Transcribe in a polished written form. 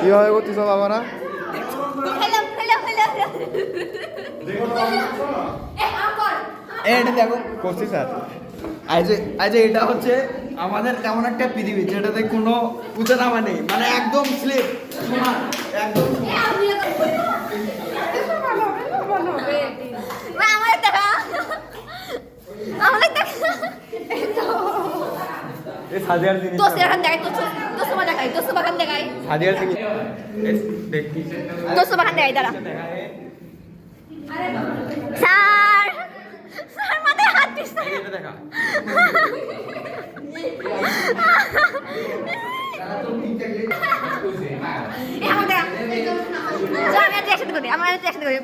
কিভাবে করছিস বাবারা? এটা দেখো করছি স্যার। আজ এটা হচ্ছে আমাদের তেমন একটা পৃথিবী যেটাতে কোনো উঁচা নামা নেই, মানে একদম স্লিপ একদম। সাদিয়ার জিনিস সাদিয়ার জিনিস দেখি এটা দেখা। আমার একসাথে করি